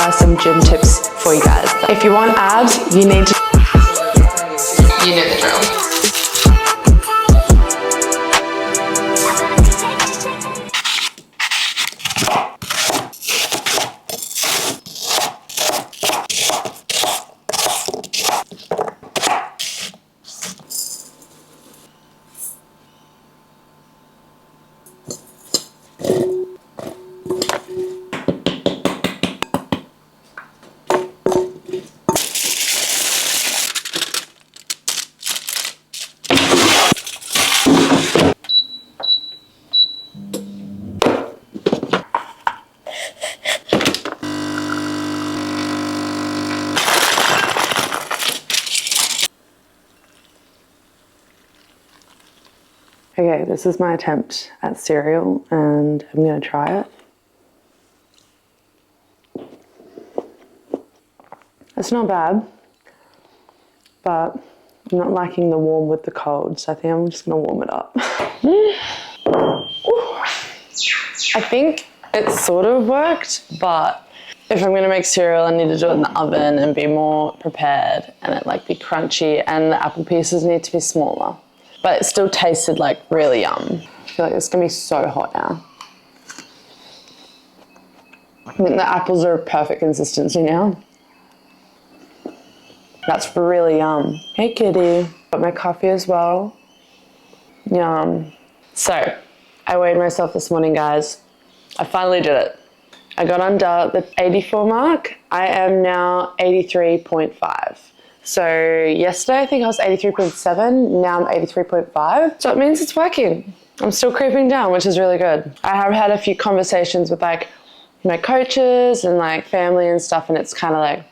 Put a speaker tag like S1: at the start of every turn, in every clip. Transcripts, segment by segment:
S1: are some gym tips for you guys. If you want abs, you need to... You know the drill. Okay, this is my attempt at cereal and I'm gonna try it. It's not bad, but I'm not liking the warm with the cold, so I think I'm just gonna warm it up. I think it sort of worked, but if I'm gonna make cereal, I need to do it in the oven and be more prepared and it like be crunchy, and the apple pieces need to be smaller. But it still tasted like really yum. I feel like it's gonna be so hot now. I think the apples are perfect consistency now. That's really yum. Hey kitty. Got my coffee as well. Yum. So, I weighed myself this morning, guys. I finally did it. I got under the 84 mark. I am now 83.5. So yesterday I think I was 83.7, now I'm 83.5. So it means it's working. I'm still creeping down, which is really good. I have had a few conversations with like my coaches and like family and stuff, and it's kind of like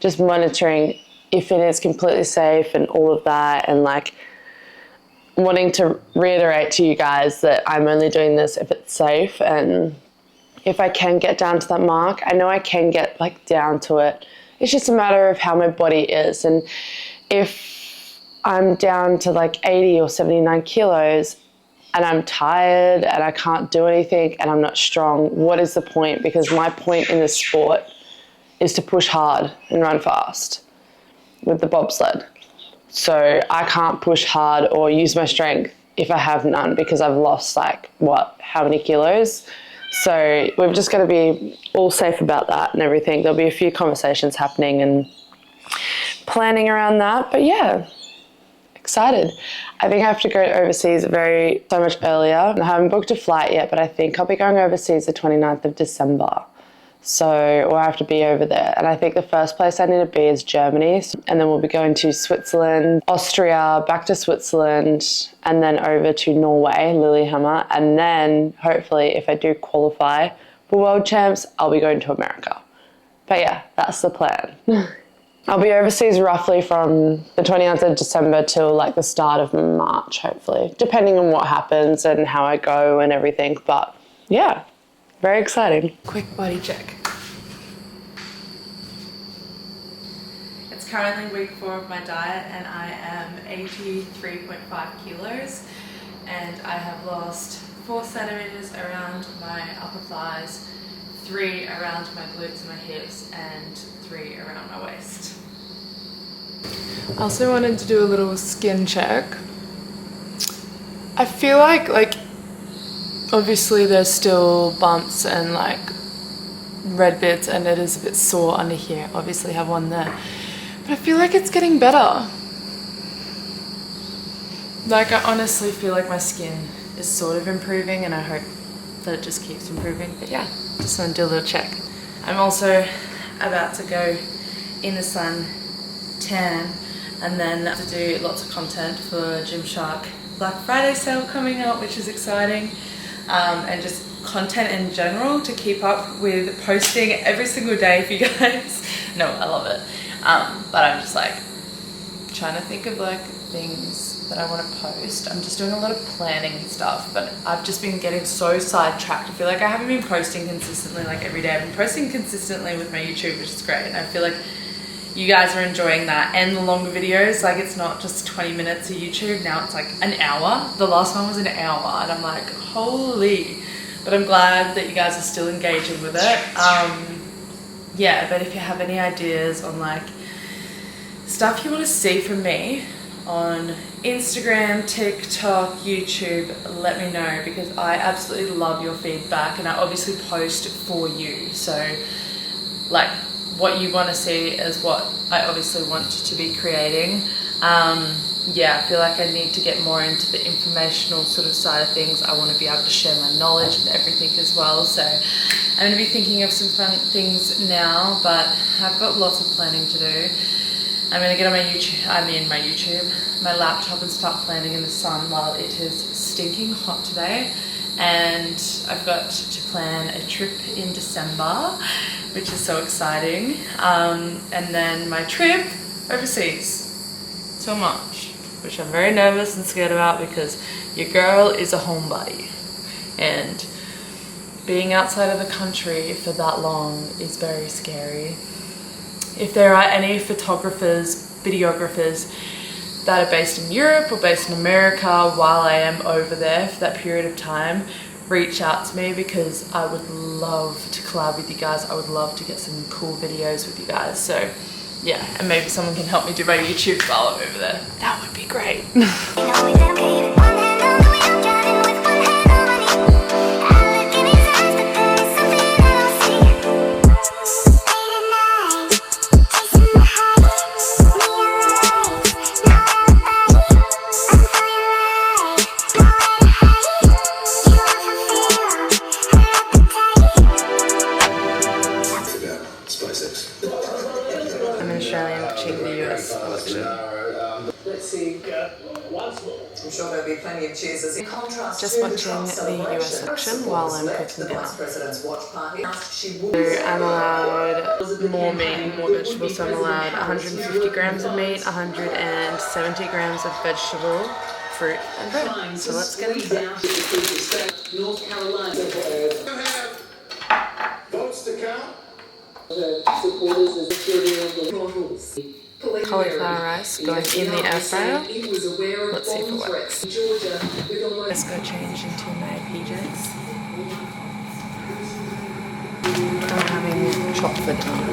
S1: just monitoring if it is completely safe and all of that, and like wanting to reiterate to you guys that I'm only doing this if it's safe, and if I can get down to that mark. I know I can get like down to it. It's just a matter of how my body is, and if I'm down to like 80 or 79 kilos and I'm tired and I can't do anything and I'm not strong, what is the point? Because my point in this sport is to push hard and run fast with the bobsled. So I can't push hard or use my strength if I have none, because I've lost like, what, how many kilos? So we've just got to be all safe about that and everything. There'll be a few conversations happening and planning around that. But yeah, excited. I think I have to go overseas so much earlier. I haven't booked a flight yet, but I think I'll be going overseas the 29th of December. So we'll have to be over there. And I think the first place I need to be is Germany. And then we'll be going to Switzerland, Austria, back to Switzerland, and then over to Norway, Lillehammer. And then hopefully if I do qualify for World Champs, I'll be going to America. But yeah, that's the plan. I'll be overseas roughly from the 29th of December till like the start of March, hopefully, depending on what happens and how I go and everything. But yeah. Very exciting. Quick body check.
S2: It's currently week 4 of my diet and I am 83.5 kilos and I have lost 4 centimeters around my upper thighs, 3 around my glutes and my hips, and 3 around my waist.
S3: I also wanted to do a little skin check. I feel like obviously there's still bumps and like red bits, and it is a bit sore under here. Obviously have one there, but I feel like it's getting better. Like I honestly feel like my skin is sort of improving, and I hope that it just keeps improving. But yeah, just want to do a little check. I'm also about to go in the sun, tan, and then to do lots of content for Gymshark Black Friday sale coming up, which is exciting. And just content in general to keep up with posting every single day for you guys. No, I love it. But I'm just like trying to think of like things that I want to post. I'm just doing a lot of planning and stuff, but I've just been getting so sidetracked. I feel like I haven't been posting consistently like every day. I've been posting consistently with my YouTube, which is great. And I feel like you guys are enjoying that, and the longer videos. Like it's not just 20 minutes of YouTube, now it's like an hour. The last one was an hour and I'm like, holy. But I'm glad that you guys are still engaging with it. yeah, but if you have any ideas on like stuff you want to see from me on Instagram, TikTok, YouTube, let me know, because I absolutely love your feedback, and I obviously post for you. So like what you want to see is what I obviously want to be creating. Yeah, I feel like I need to get more into the informational sort of side of things. I want to be able to share my knowledge and everything as well. So I'm going to be thinking of some fun things now, but I've got lots of planning to do. I'm going to get on my laptop and start planning in the sun while it is stinking hot today. And I've got to plan a trip in December, which is so exciting. And then my trip overseas to March, which I'm very nervous and scared about because your girl is a homebody. And being outside of the country for that long is very scary. If there are any photographers, videographers that are based in Europe or based in America while I am over there for that period of time, reach out to me, because I would love to collab with you guys. I would love to get some cool videos with you guys. So yeah, and maybe someone can help me do my YouTube while I'm over there. That would be great. I'm in Australia watching the US election.
S4: Let's see. I'm sure there'll be plenty of cheers. In contrast,
S3: Just watching the US election while I'm cooking dinner.
S4: President's watch party.
S3: So I'm allowed more meat and more vegetables, so I'm allowed 150 grams of meat, 170 grams of vegetable, fruit and bread. So let's get into it.
S4: North Carolina.
S5: Votes to count.
S3: Cauliflower rice going in the air fryer. Let's see if it works. Let's go change into my PJs. I'm having chopped for dinner.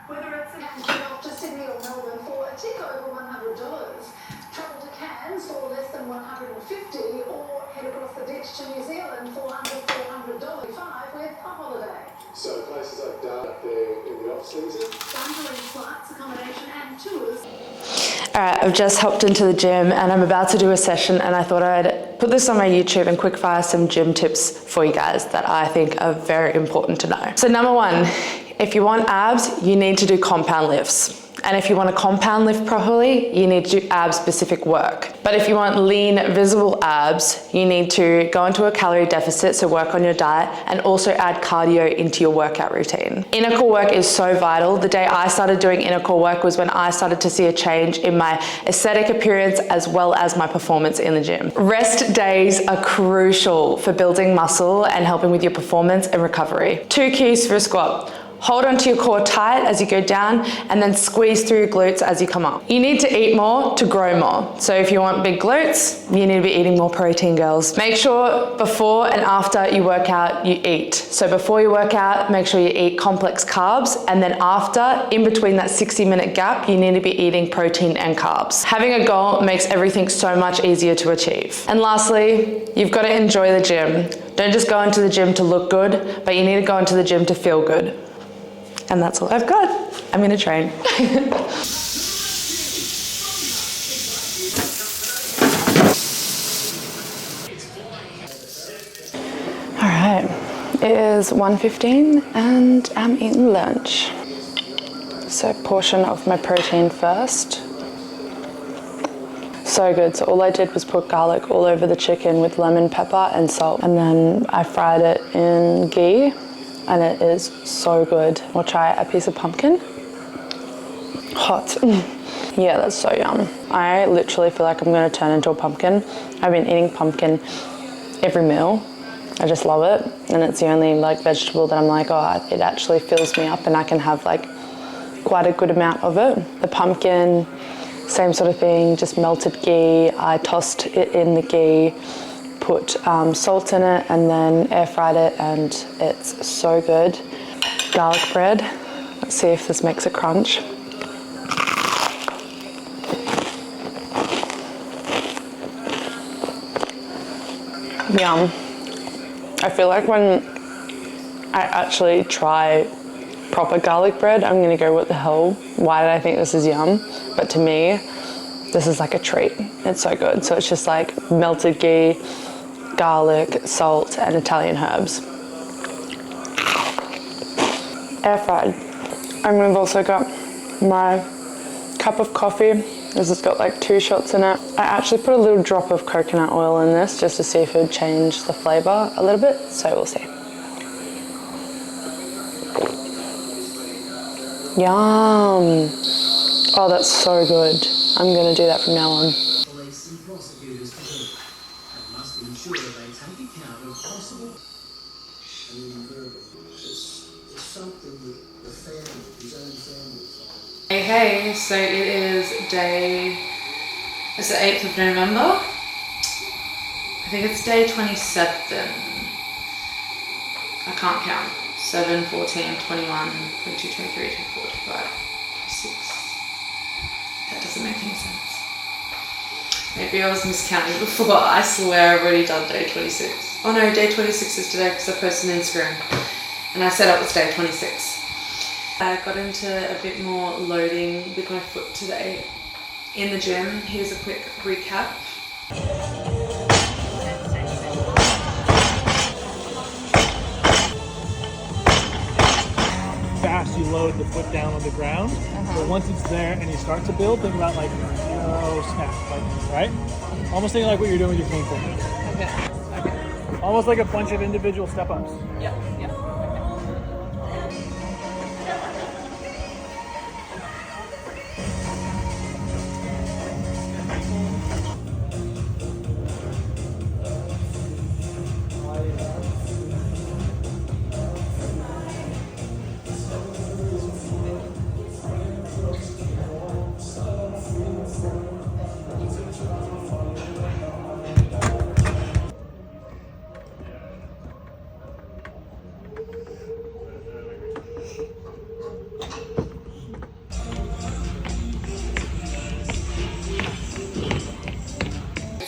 S6: Whether it's an off to Sydney or Melbourne for a tick over $100, travel to Cairns for less than $150, or head across the ditch to New Zealand for under $400, with a holiday.
S5: So places like Dart up there in the off season.
S6: Bundling flights, accommodation and tours.
S1: Alright, I've just hopped into the gym and I'm about to do a session, and I thought I'd put this on my YouTube and quick fire some gym tips for you guys that I think are very important to know. So number one, if you want abs, you need to do compound lifts. And if you want to compound lift properly, you need to do ab specific work. But if you want lean, visible abs, you need to go into a calorie deficit, so work on your diet, and also add cardio into your workout routine. Inner core work is so vital. The day I started doing inner core work was when I started to see a change in my aesthetic appearance as well as my performance in the gym. Rest days are crucial for building muscle and helping with your performance and recovery. 2 keys for a squat. Hold onto your core tight as you go down, and then squeeze through your glutes as you come up. You need to eat more to grow more. So if you want big glutes, you need to be eating more protein, girls. Make sure before and after you work out, you eat. So before you work out, make sure you eat complex carbs, and then after, in between that 60-minute gap, you need to be eating protein and carbs. Having a goal makes everything so much easier to achieve. And lastly, you've got to enjoy the gym. Don't just go into the gym to look good, but you need to go into the gym to feel good. And that's all I've got. I'm gonna train. All right, it is 1:15 and I'm eating lunch. So portion of my protein first. So good. So all I did was put garlic all over the chicken with lemon, pepper and salt. And then I fried it in ghee. And it is so good. We'll try a piece of pumpkin. Hot. Yeah, that's so yum. I literally feel like I'm gonna turn into a pumpkin. I've been eating pumpkin every meal. I just love it. And it's the only like vegetable that I'm like, oh, it actually fills me up and I can have like quite a good amount of it. The pumpkin, same sort of thing, just melted ghee. I tossed it in the ghee, put salt in it and then air fried it, and it's so good. Garlic bread. Let's see if this makes a crunch. Yum. I feel like when I actually try proper garlic bread, I'm gonna go, what the hell? Why did I think this is yum? But to me, this is like a treat. It's so good. So it's just like melted ghee, garlic, salt, and Italian herbs. Air fried. And we've also got my cup of coffee. This has got like 2 shots in it. I actually put a little drop of coconut oil in this just to see if it would change the flavour a little bit, so we'll see. Yum! Oh, that's so good. I'm gonna do that from now on.
S7: Police and prosecutors today and must ensure they take account of possible. It's something that the family, his own family.
S2: Hey, so it is it's the 8th of November. I think it's day 27. I can't count. 7, 14, 21, 22, 23, 24, 25, 26. That doesn't make any sense. Maybe I was miscounting before. I swear I've already done day 26. Oh no, day 26 is today because I posted on Instagram. And I said it was day 26. I got into a bit more loading with my foot today in the gym. Here's a quick recap.
S8: Fast you load the foot down on the ground, but once it's there and you start to build, think about like no snap, like right? Almost think like what you're doing with your clean foot.
S2: Okay.
S8: Almost like a bunch of individual step ups.
S2: Yep.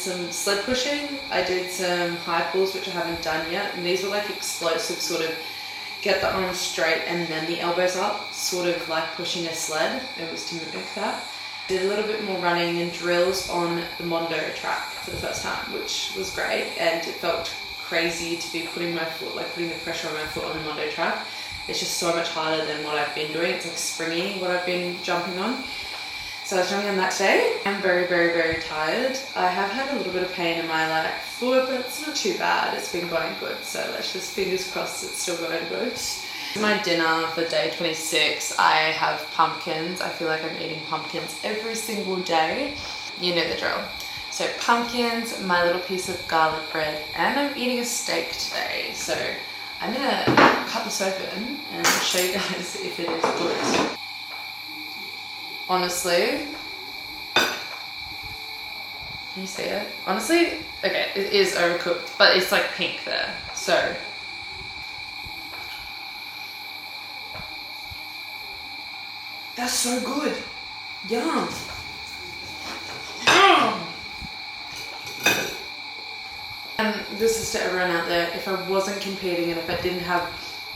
S2: Some sled pushing. I did some high pulls, which I haven't done yet, and these were like explosive, sort of get the arms straight and then the elbows up, sort of like pushing a sled. It was to mimic that. Did a little bit more running and drills on the Mondo track for the first time, which was great, and it felt crazy to be putting my foot, like putting the pressure on my foot on the Mondo track. It's just so much harder than what I've been doing. It's like springy what I've been jumping on. So I was jumping on that today. I'm very, very, very tired. I have had a little bit of pain in my like foot, but it's not too bad. It's been going good. So let's just fingers crossed it's still going good. My dinner for day 26, I have pumpkins. I feel like I'm eating pumpkins every single day. You know the drill. So pumpkins, my little piece of garlic bread, and I'm eating a steak today. So I'm gonna cut this open and show you guys if it is good. Honestly, can you see it? Honestly, okay, it is overcooked, but it's like pink there, so. That's so good. Yum. Yum. And this is to everyone out there, if I wasn't competing and if I didn't have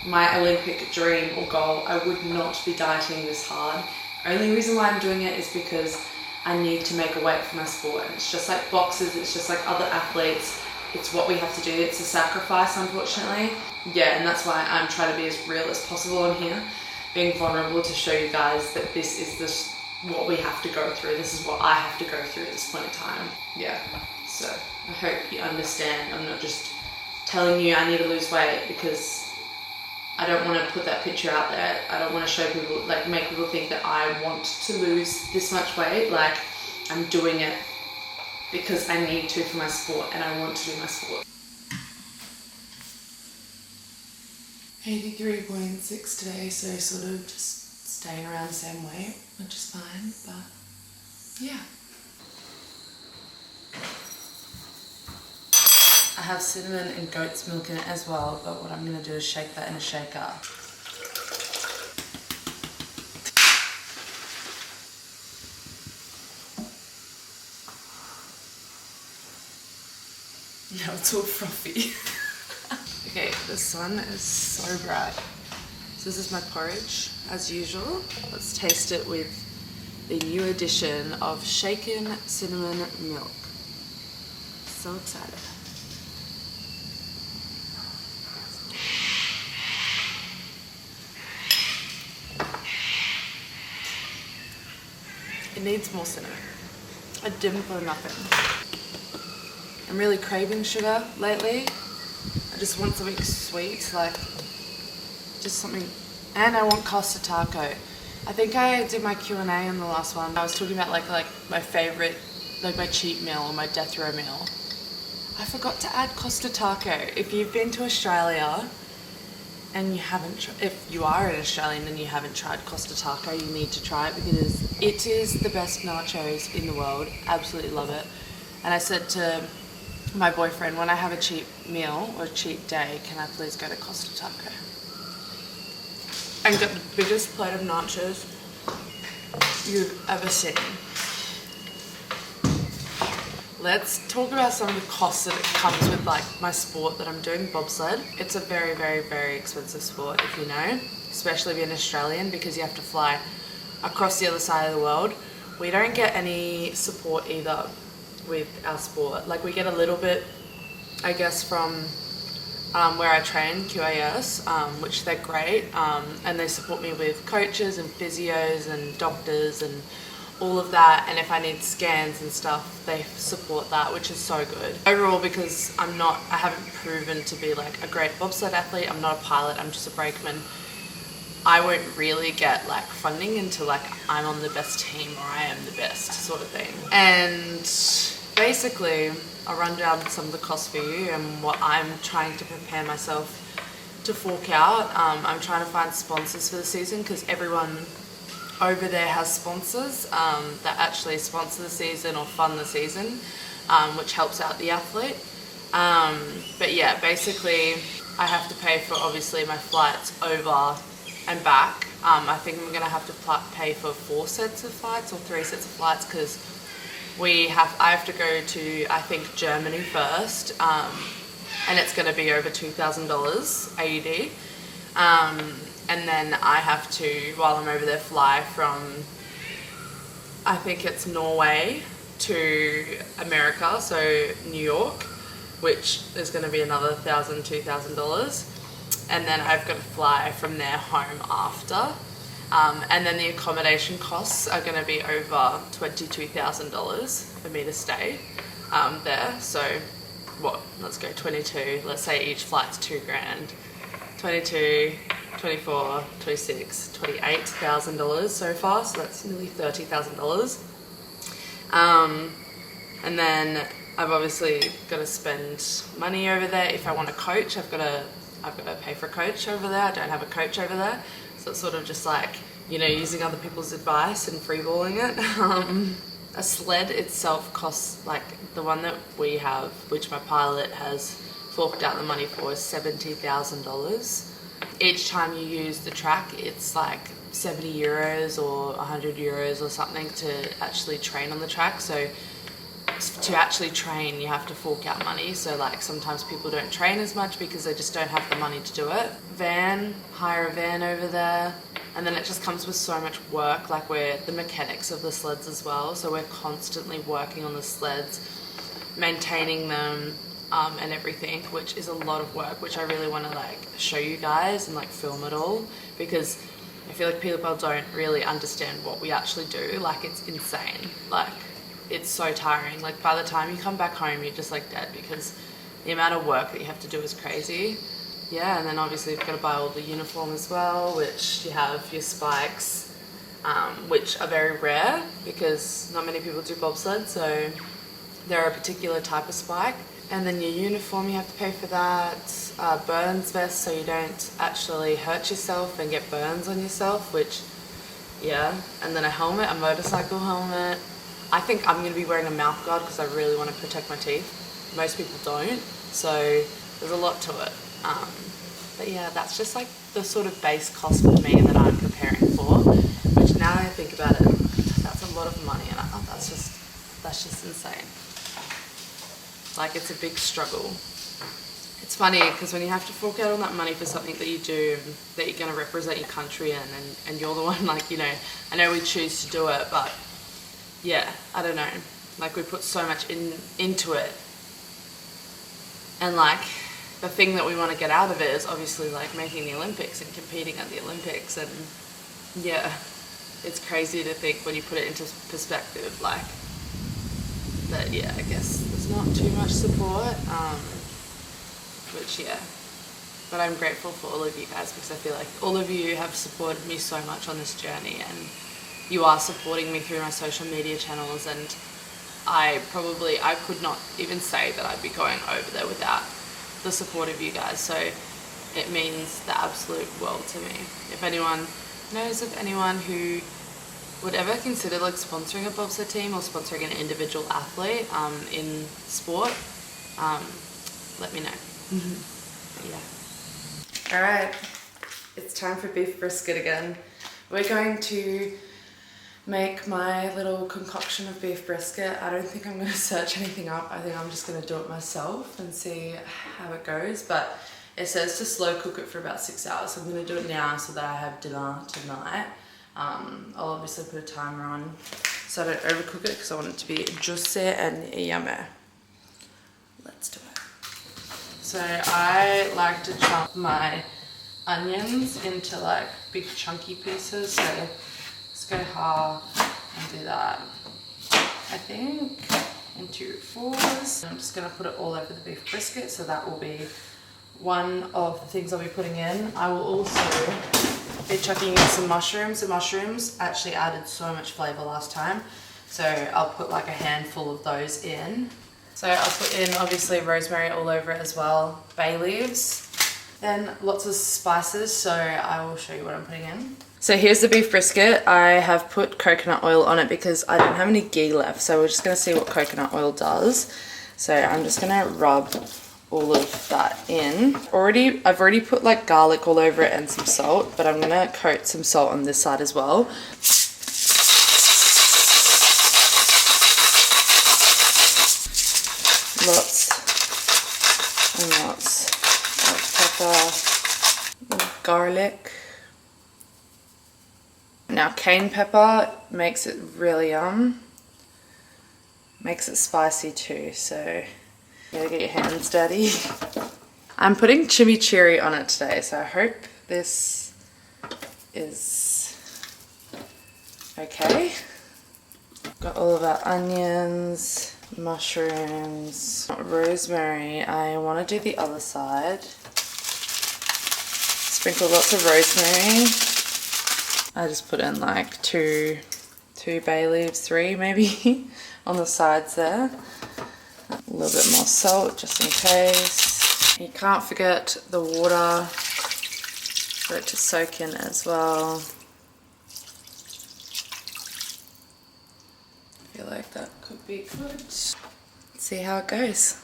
S2: my Olympic dream or goal, I would not be dieting this hard. Only reason why I'm doing it is because I need to make a weight for my sport, and it's just like boxers, it's just like other athletes, it's what we have to do, it's a sacrifice unfortunately. Yeah, and that's why I'm trying to be as real as possible on here, being vulnerable to show you guys that this is what we have to go through, this is what I have to go through at this point in time. Yeah, so I hope you understand. I'm not just telling you I need to lose weight because I don't want to put that picture out there. I don't want to show people, like make people think that I want to lose this much weight. Like I'm doing it because I need to for my sport and I want to do my sport. 83.6 today, so sort of just staying around the same weight, which is fine, but yeah.
S3: I have cinnamon and goat's milk in it as well, but what I'm going to do is shake that in a shaker. Now it's all frothy. Okay, the sun is so bright. So this is my porridge, as usual. Let's taste it with the new addition of shaken cinnamon milk. So excited. It needs more cinnamon. I didn't put enough in. I'm really craving sugar lately. I just want something sweet, like just something, and I want Costa Taco. I think I did my Q&A in the last one. I was talking about like my favorite, like my cheat meal or my death row meal. I forgot to add Costa Taco. If you've been to Australia and you haven't, if you are an Australian and you haven't tried Costa Taco, you need to try it because it is the best nachos in the world. Absolutely love it. And I said to my boyfriend, when I have a cheap meal or a cheap day, can I please go to Costa Taco and get the biggest plate of nachos you've ever seen. Let's talk about some of the costs that it comes with, like my sport that I'm doing, bobsled. It's a very, very, very expensive sport, if you know, especially being Australian, because you have to fly across the other side of the world. We don't get any support either with our sport. Like we get a little bit, I guess, from where I train, QAS, which they're great, and they support me with coaches and physios and doctors and all of that, and if I need scans and stuff, they support that, which is so good. Overall, because I haven't proven to be like a great bobsled athlete, I'm not a pilot, I'm just a brakeman, I won't really get like funding until like I'm on the best team or I am the best sort of thing. And basically, I'll run down some of the costs for you and what I'm trying to prepare myself to fork out. I'm trying to find sponsors for the season because everyone over there has sponsors that actually sponsor the season or fund the season, which helps out the athlete. But yeah, basically I have to pay for obviously my flights over and back. I think I'm gonna have to pay for 4 sets of flights or 3 sets of flights because I have to go to, I think, Germany first, and it's gonna be over $2,000 AUD. And then I have to, while I'm over there, fly from, I think it's Norway to America, so New York, which is going to be another $1,000, $2,000. And then I've got to fly from there home after. And then the accommodation costs are going to be over $22,000 for me to stay there. So what, let's go 22, let's say each flight's $2,000. 22, 24, 26, $28,000 so far, so that's nearly $30,000. And then I've obviously got to spend money over there. If I want a coach, I've got to pay for a coach over there. I don't have a coach over there, so it's sort of just like, you know, using other people's advice and freeballing it. A sled itself costs, like the one that we have, which my pilot has forked out the money for, is $70,000. Each time you use the track, it's like 70 euros or 100 euros or something to actually train on the track. So to actually train, you have to fork out money. So like sometimes people don't train as much because they just don't have the money to do it. Hire a van over there. And then it just comes with so much work. Like we're the mechanics of the sleds as well. So we're constantly working on the sleds, maintaining them, and everything, which is a lot of work, which I really want to like show you guys and like film it all, because I feel like people don't really understand what we actually do. Like it's insane, like it's so tiring. Like by the time you come back home, you're just like dead because the amount of work that you have to do is crazy. Yeah, and then obviously you've got to buy all the uniform as well, which you have your spikes, which are very rare because not many people do bobsled, so they're a particular type of spike. And then your uniform, you have to pay for that. Burns vest, so you don't actually hurt yourself and get burns on yourself, which, yeah. And then a helmet, a motorcycle helmet. I think I'm going to be wearing a mouth guard because I really want to protect my teeth. Most people don't. So there's a lot to it. But yeah, that's just like the sort of base cost for me that I'm preparing for, which now that I think about it, that's a lot of money, and that's just insane. Like, it's a big struggle. It's funny because when you have to fork out all that money for something that you do, that you're going to represent your country in, and you're the one, like, you know, I know we choose to do it, but yeah, I don't know, like, we put so much into it, and like, the thing that we want to get out of it is obviously like making the Olympics and competing at the Olympics, and yeah, it's crazy to think when you put it into perspective, like, that, yeah, I guess there's not too much support, which, yeah, but I'm grateful for all of you guys, because I feel like all of you have supported me so much on this journey, and you are supporting me through my social media channels, and I could not even say that I'd be going over there without the support of you guys, so it means the absolute world to me. If anyone knows of anyone who would ever consider like sponsoring a bobsled team or sponsoring an individual athlete in sport, let me know. Yeah. Alright, it's time for beef brisket again. We're going to make my little concoction of beef brisket. I don't think I'm going to search anything up. I think I'm just going to do it myself and see how it goes, but it says to slow cook it for about 6 hours, so I'm going to do it now so that I have dinner tonight. I'll obviously put a timer on so I don't overcook it, because I want it to be juicy and yummy. Let's do it. So I like to chop my onions into like big chunky pieces, so let's go half and do that, I think, into 4s. I'm just going to put it all over the beef brisket, so that will be one of the things I'll be putting in. I will also be chucking in some mushrooms. The mushrooms actually added so much flavour last time, so I'll put like a handful of those in. So I'll put in obviously rosemary all over it as well, bay leaves, then lots of spices, so I will show you what I'm putting in. So here's the beef brisket. I have put coconut oil on it because I don't have any ghee left, so we're just going to see what coconut oil does. So I'm just going to rub all of that in. I've already put like garlic all over it and some salt, but I'm going to coat some salt on this side as well. Lots and lots of pepper, garlic. Now cayenne pepper makes it really makes it spicy too, so you gotta get your hands dirty. I'm putting chimichurri on it today, so I hope this is okay. Got all of our onions, mushrooms, rosemary. I want to do the other side. Sprinkle lots of rosemary. I just put in like two bay leaves, 3 maybe, on the sides there. A little bit more salt just in case. You can't forget the water for it to soak in as well. I feel like that could be good. Let's see how it goes.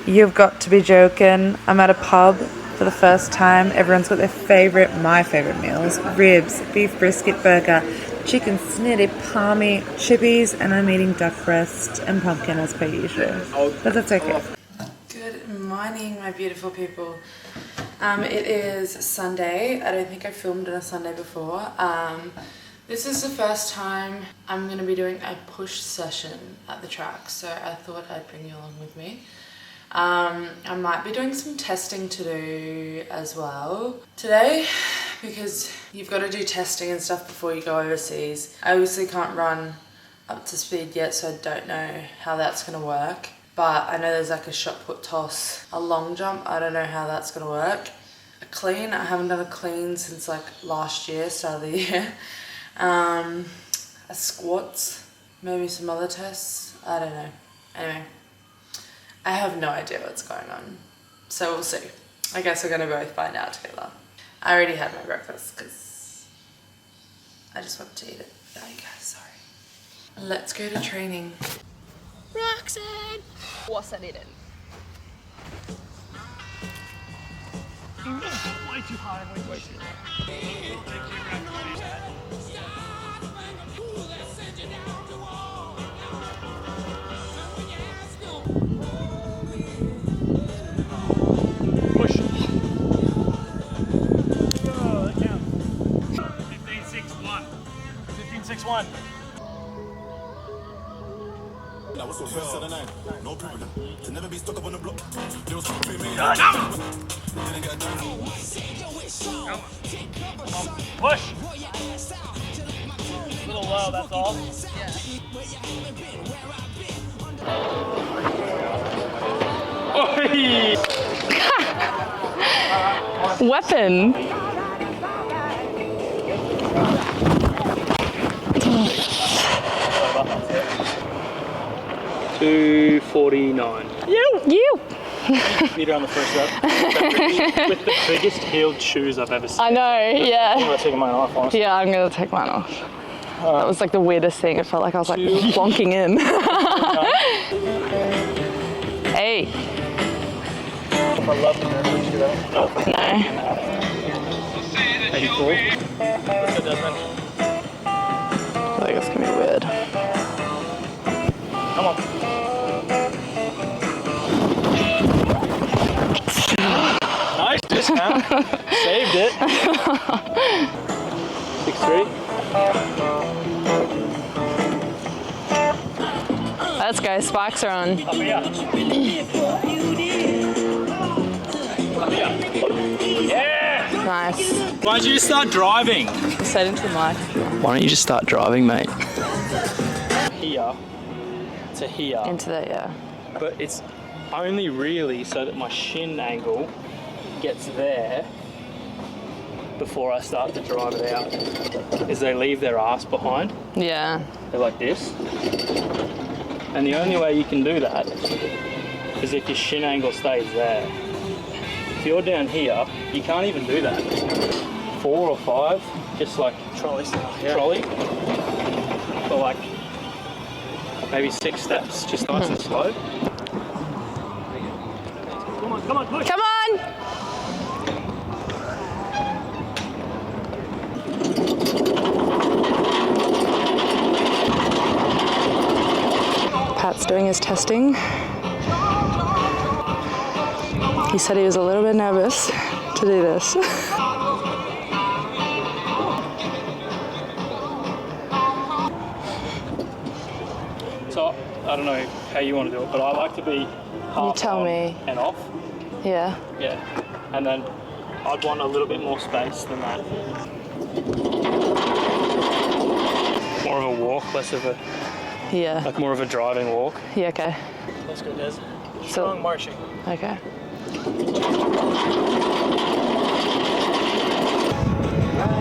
S3: You've got to be joking. I'm at a pub for the first time. Everyone's got my favourite meals. Ribs, beef brisket burger, chicken snitty, palmy, chippies, and I'm eating duck breast and pumpkin as per usual. But that's okay. Good morning, my beautiful people. It is Sunday. I don't think I filmed on a Sunday before. This is the first time I'm going to be doing a push session at the track, so I thought I'd bring you along with me. I might be doing some testing to do as well today, because you've got to do testing and stuff before you go overseas. I obviously can't run up to speed yet, so I don't know how that's going to work, but I know there's like a shot put toss, a long jump. I don't know how that's going to work. a clean. I haven't done a clean since like last year, start of the year. A squats, maybe some other tests. I don't know. Anyway, I have no idea what's going on. So we'll see. I guess we're gonna both find out together. I already had my breakfast because I just wanted to eat it. There you go, sorry. Let's go to training. Roxanne!
S9: What's that eating?
S8: Way too high, way too Push. Oh, that counts. 15-6-1. 15-6-1.
S10: That was so first of the night. No problem. To never be stuck up on the block. There was no premium. Didn't get done.
S8: Push. A little low, that's all.
S9: Weapon.
S8: $249.
S9: You.
S8: Meter on the first up. With the biggest heeled shoes I've ever seen.
S9: I know,
S8: I'm
S9: yeah.
S8: gonna take mine off, honestly.
S9: Yeah, I'm gonna take mine off. That was like the weirdest thing. It felt like I was like plonking in. Hey.
S8: I love the nerve shoe though.
S9: No.
S8: 84. What's that, Desmond?
S9: I feel like it's gonna be weird.
S8: Come on. Nice discount. Saved it. 6'3".
S9: Let's go. Spikes are on.
S8: Up here. Up here. Yeah.
S9: Nice.
S8: Why don't you just start driving?
S9: Set into the mic.
S8: Why don't you just start driving, mate? Here to here.
S9: Into that, yeah.
S8: But it's only really so that my shin angle gets there before I start to drive it out. Is they leave their ass behind.
S9: Yeah.
S8: They're like this. And the only way you can do that is if your shin angle stays there. If you're down here, you can't even do that. 4 or 5, just like trolley style. Yeah. Trolley. For like maybe 6 steps, just nice and slow. Come on, come on, push!
S9: Come on! Pat's doing his testing. He said he was a little bit nervous to do this.
S8: So, I don't know how you want to do it, but I like to be half
S9: tell
S8: on
S9: me.
S8: and off.
S9: Yeah.
S8: Yeah. And then I'd want a little bit more space than that. More of a walk, less of a,
S9: Yeah.
S8: like more of a driving walk.
S9: Yeah, okay.
S8: Let's go, Des. Strong marching.
S9: Okay.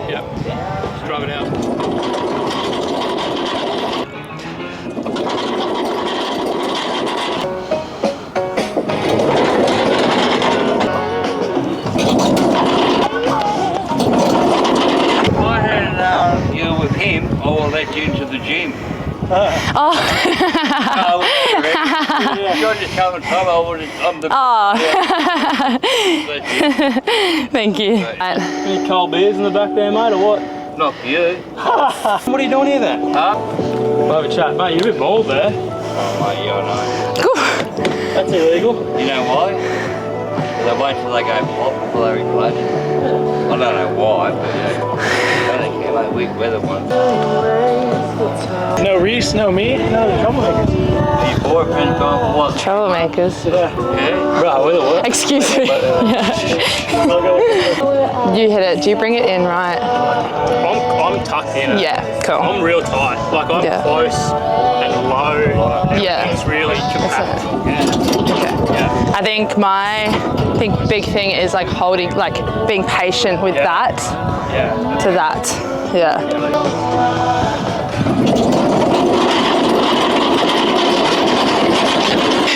S8: Yep. Just drive it out.
S11: If I had you with him, I will let you into the gym.
S9: Oh.
S11: You're just coming from, I'm the...
S9: Thank you.
S8: Any cold beers in the back there, mate, or what?
S11: Not for you.
S8: What are you doing here then?
S11: Huh?
S8: We'll have a chat. Mate, you're a bit bold there.
S11: Oh, yeah, I know.
S8: That's illegal.
S11: You know why? Because I wait till they go pop before they replace it. I don't know why, but yeah. They came out weak weather ones.
S8: No Reese, no me, no the troublemakers.
S11: Are your boyfriend going for what?
S9: Troublemakers.
S11: Yeah?
S8: Bro, with what?
S9: Excuse me. You hit it. Do you bring it in right?
S8: I'm tucked in it.
S9: Yeah, cool.
S8: I'm real tight. Like I'm close and low. And
S9: Yeah.
S8: it's really
S9: That's
S8: compact. Yeah.
S9: Okay.
S8: Yeah.
S1: I think big thing is like holding, like being patient with that to that. Yeah.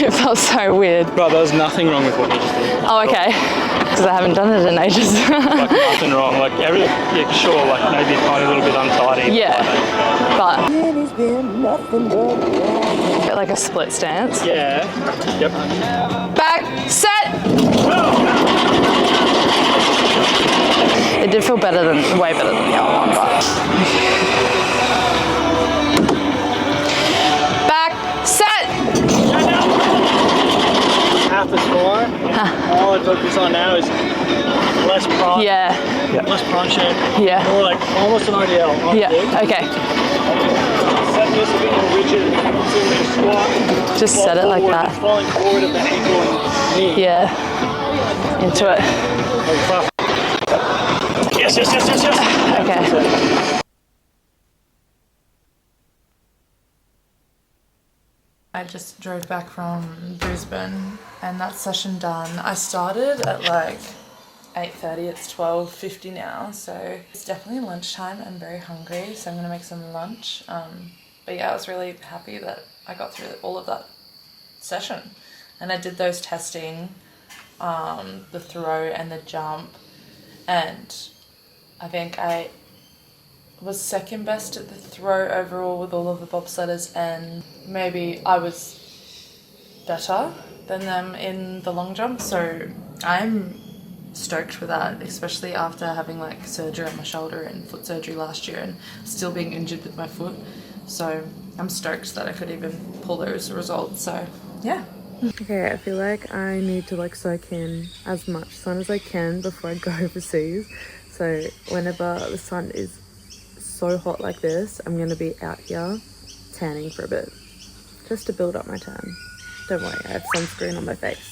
S1: It felt so weird.
S8: Bro, there was nothing wrong with what you just did.
S1: Oh, okay. Because I haven't done it in ages.
S8: Like nothing wrong. Like yeah, sure. Like maybe a tiny little bit untidy.
S1: Yeah. But like a split stance.
S8: Yeah. Yep.
S1: Back, set. It did feel way better than the other one, but. Back, set.
S8: Half is fine. All I'd focus on now is less prime.
S1: Yeah.
S8: Less punching.
S1: Yeah.
S8: More like almost an IDL.
S1: Yeah. Okay.
S8: Set this a bit more rigid. So we squat.
S1: Just set it like that.
S8: Falling forward at the ankle and knee.
S1: Yeah. Into it.
S8: Yes.
S1: Okay.
S3: I just drove back from Brisbane and that session done. I started at like 8:30, it's 12:50 now, so it's definitely lunchtime. I'm very hungry, so I'm gonna make some lunch. But yeah, I was really happy that I got through all of that session. And I did those testing, the throw and the jump, and I think I was second best at the throw overall with all of the bobsledders, and maybe I was better than them in the long jump, so I'm stoked for that, especially after having like surgery on my shoulder and foot surgery last year and still being injured with my foot. So I'm stoked that I could even pull those results, so yeah.
S1: Okay, I feel like I need to like soak in as much sun as I can before I go overseas. So whenever the sun is so hot like this, I'm gonna be out here tanning for a bit just to build up my tan. Don't worry, I have sunscreen on my face.